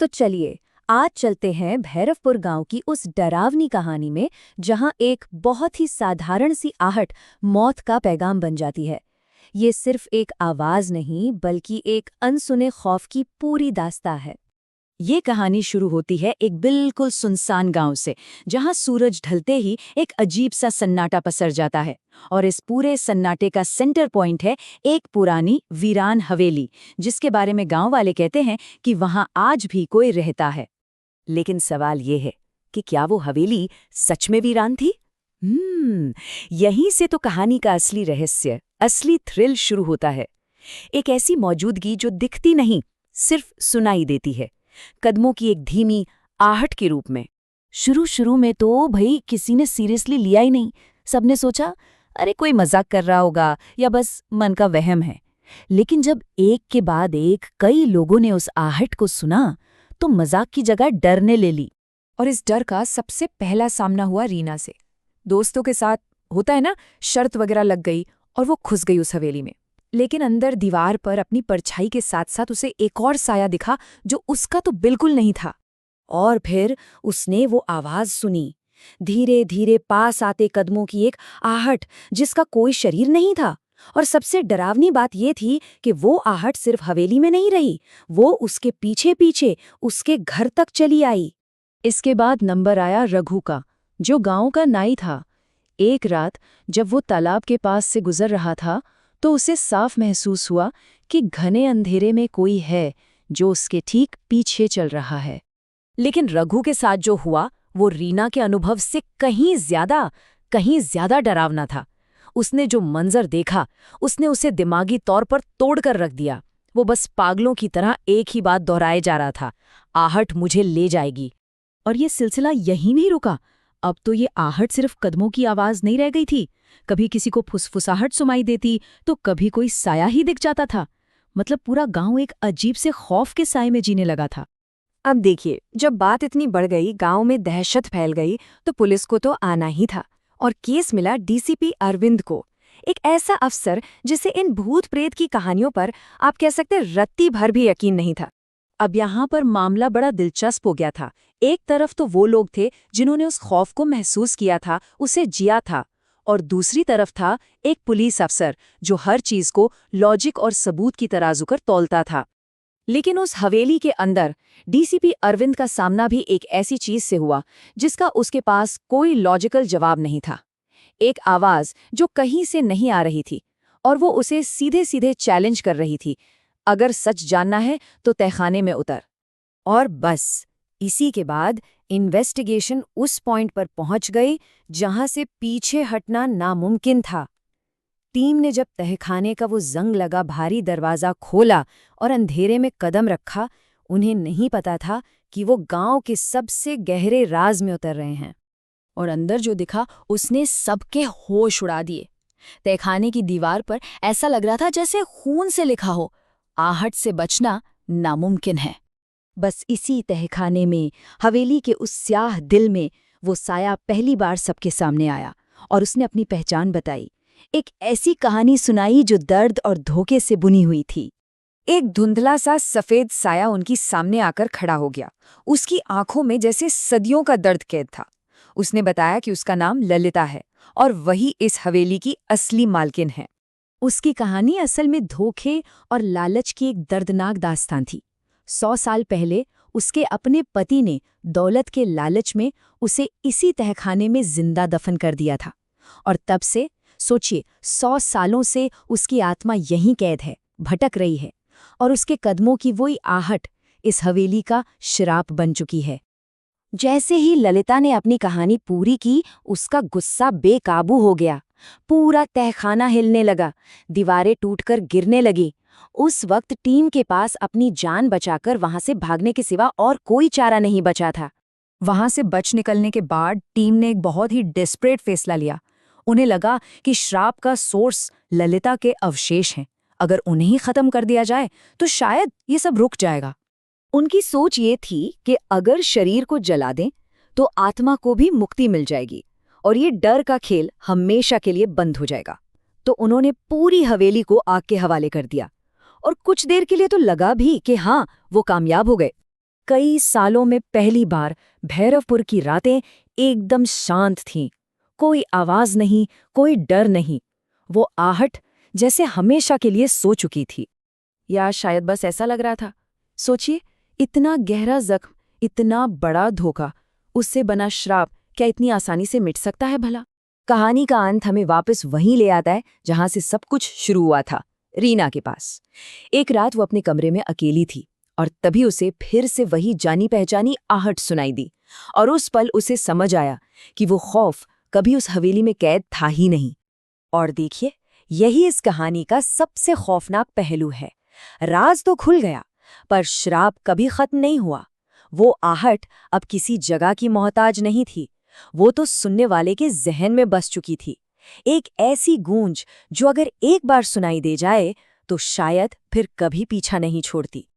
तो चलिए आज चलते हैं भैरवपुर गांव की उस डरावनी कहानी में, जहां एक बहुत ही साधारण सी आहट मौत का पैगाम बन जाती है। ये सिर्फ एक आवाज नहीं बल्कि एक अनसुने खौफ की पूरी दास्तां है। ये कहानी शुरू होती है एक बिल्कुल सुनसान गांव से, जहां सूरज ढलते ही एक अजीब सा सन्नाटा पसर जाता है। और इस पूरे सन्नाटे का सेंटर पॉइंट है एक पुरानी वीरान हवेली, जिसके बारे में गांव वाले कहते हैं कि वहां आज भी कोई रहता है। लेकिन सवाल ये है कि क्या वो हवेली सच में वीरान थी? यहीं से तो कहानी का असली रहस्य, असली थ्रिल शुरू होता है। एक ऐसी मौजूदगी जो दिखती नहीं, सिर्फ सुनाई देती है, कदमों की एक धीमी आहट के रूप में। शुरू में तो भाई किसी ने सीरियसली लिया ही नहीं। सबने सोचा अरे कोई मजाक कर रहा होगा या बस मन का वहम है। लेकिन जब एक के बाद एक कई लोगों ने उस आहट को सुना, तो मजाक की जगह डर ने ले ली। और इस डर का सबसे पहला सामना हुआ रीना से। दोस्तों के साथ होता है ना, शर्त वगैरह लग गई और वो घुस गई उस हवेली में। लेकिन अंदर दीवार पर अपनी परछाई के साथ साथ उसे एक और साया दिखा जो उसका तो बिल्कुल नहीं था। और फिर उसने वो आवाज सुनी, धीरे धीरे पास आते कदमों की एक आहट जिसका कोई शरीर नहीं था। और सबसे डरावनी बात ये थी कि वो आहट सिर्फ हवेली में नहीं रही, वो उसके पीछे पीछे उसके घर तक चली आई। इसके बाद नंबर आया रघु का, जो गांव का नाई था। एक रात जब वो तालाब के पास से गुजर रहा था, तो उसे साफ महसूस हुआ कि घने अंधेरे में कोई है जो उसके ठीक पीछे चल रहा है। लेकिन रघु के साथ जो हुआ वो रीना के अनुभव से कहीं ज्यादा डरावना था। उसने जो मंजर देखा, उसने उसे दिमागी तौर पर तोड़कर रख दिया। वो बस पागलों की तरह एक ही बात दोहराए जा रहा था, आहट मुझे ले जाएगी। और ये सिलसिला यहीं नहीं रुका। अब तो ये आहट सिर्फ कदमों की आवाज नहीं रह गई थी। कभी किसी को फुसफुसाहट सुनाई देती, तो कभी कोई साया ही दिख जाता था। मतलब पूरा गांव एक अजीब से खौफ के साए में जीने लगा था। अब देखिए, जब बात इतनी बढ़ गई, गांव में दहशत फैल गई, तो पुलिस को तो आना ही था। और केस मिला डीसीपी अरविंद को, एक ऐसा अफसर जिसे इन भूत प्रेत की कहानियों पर आप कह सकते रत्ती भर भी यकीन नहीं था। अब यहाँ पर मामला बड़ा दिलचस्प हो गया था। एक तरफ तो वो लोग थे जिन्होंने उस खौफ को महसूस किया था, उसे जिया था, और दूसरी तरफ था एक पुलिस अफसर जो हर चीज को लॉजिक और सबूत की तराजू कर तौलता था। लेकिन उस हवेली के अंदर डीसीपी अरविंद का सामना भी एक ऐसी चीज से हुआ जिसका उसके पास कोई लॉजिकल जवाब नहीं था। एक आवाज जो कहीं से नहीं आ रही थी, और वो उसे सीधे सीधे चैलेंज कर रही थी, अगर सच जानना है तो तहखाने में उतर। और बस इसी के बाद इन्वेस्टिगेशन उस पॉइंट पर पहुंच गई जहां से पीछे हटना नामुमकिन था। टीम ने जब तहखाने का वो जंग लगा भारी दरवाज़ा खोला और अंधेरे में कदम रखा, उन्हें नहीं पता था कि वो गांव के सबसे गहरे राज में उतर रहे हैं। और अंदर जो दिखा उसने सबके होश उड़ा दिए। तहखाने की दीवार पर ऐसा लग रहा था जैसे खून से लिखा हो, आहट से बचना नामुमकिन है। बस इसी तहखाने में, हवेली के उस स्याह दिल में, वो साया पहली बार सबके सामने आया और उसने अपनी पहचान बताई। एक ऐसी कहानी सुनाई जो दर्द और धोखे से बुनी हुई थी। एक धुंधला सा सफेद साया उनकी सामने आकर खड़ा हो गया। उसकी आंखों में जैसे सदियों का दर्द कैद था। उसने बताया कि उसका नाम ललिता है और वही इस हवेली की असली मालकिन है। उसकी कहानी असल में धोखे और लालच की एक दर्दनाक दास्तान थी। 100 साल पहले उसके अपने पति ने दौलत के लालच में उसे इसी तहखाने में जिंदा दफन कर दिया था। और तब से सोचिए, 100 सालों से उसकी आत्मा यहीं कैद है, भटक रही है, और उसके कदमों की वही आहट इस हवेली का श्राप बन चुकी है। जैसे ही ललिता ने अपनी कहानी पूरी की, उसका गुस्सा बेकाबू हो गया। पूरा तहखाना हिलने लगा, दीवारें टूटकर गिरने लगी। उस वक्त टीम के पास अपनी जान बचाकर वहां से भागने के सिवा और कोई चारा नहीं बचा था। वहां से बच निकलने के बाद टीम ने एक बहुत ही डेस्परेट फैसला लिया। उन्हें लगा कि श्राप का सोर्स ललिता के अवशेष हैं। अगर उन्हें ही खत्म कर दिया जाए तो शायद ये सब रुक जाएगा। उनकी सोच ये थी कि अगर शरीर को जला दें तो आत्मा को भी मुक्ति मिल जाएगी और ये डर का खेल हमेशा के लिए बंद हो जाएगा। तो उन्होंने पूरी हवेली को आग के हवाले कर दिया और कुछ देर के लिए तो लगा भी कि हाँ, वो कामयाब हो गए। कई सालों में पहली बार भैरवपुर की रातें एकदम शांत थीं। कोई आवाज नहीं, कोई डर नहीं। वो आहट जैसे हमेशा के लिए सो चुकी थी। या शायद बस ऐसा लग रहा था। सोचिए, इतना गहरा जख्म, इतना बड़ा धोखा, उससे बना श्राप क्या इतनी आसानी से मिट सकता है भला? कहानी का अंत हमें वापस वहीं ले आता है जहां से सब कुछ शुरू हुआ था, रीना के पास। एक रात वो अपने कमरे में अकेली थी और तभी उसे फिर से वही जानी पहचानी आहट सुनाई दी। और उस पल उसे समझ आया कि वो खौफ कभी उस हवेली में कैद था ही नहीं। और देखिए, यही इस कहानी का सबसे खौफनाक पहलू है। राज तो खुल गया, पर श्राप कभी खत्म नहीं हुआ। वो आहट अब किसी जगह की मोहताज नहीं थी, वो तो सुनने वाले के जहन में बस चुकी थी। एक ऐसी गूंज जो अगर एक बार सुनाई दे जाए तो शायद फिर कभी पीछा नहीं छोड़ती।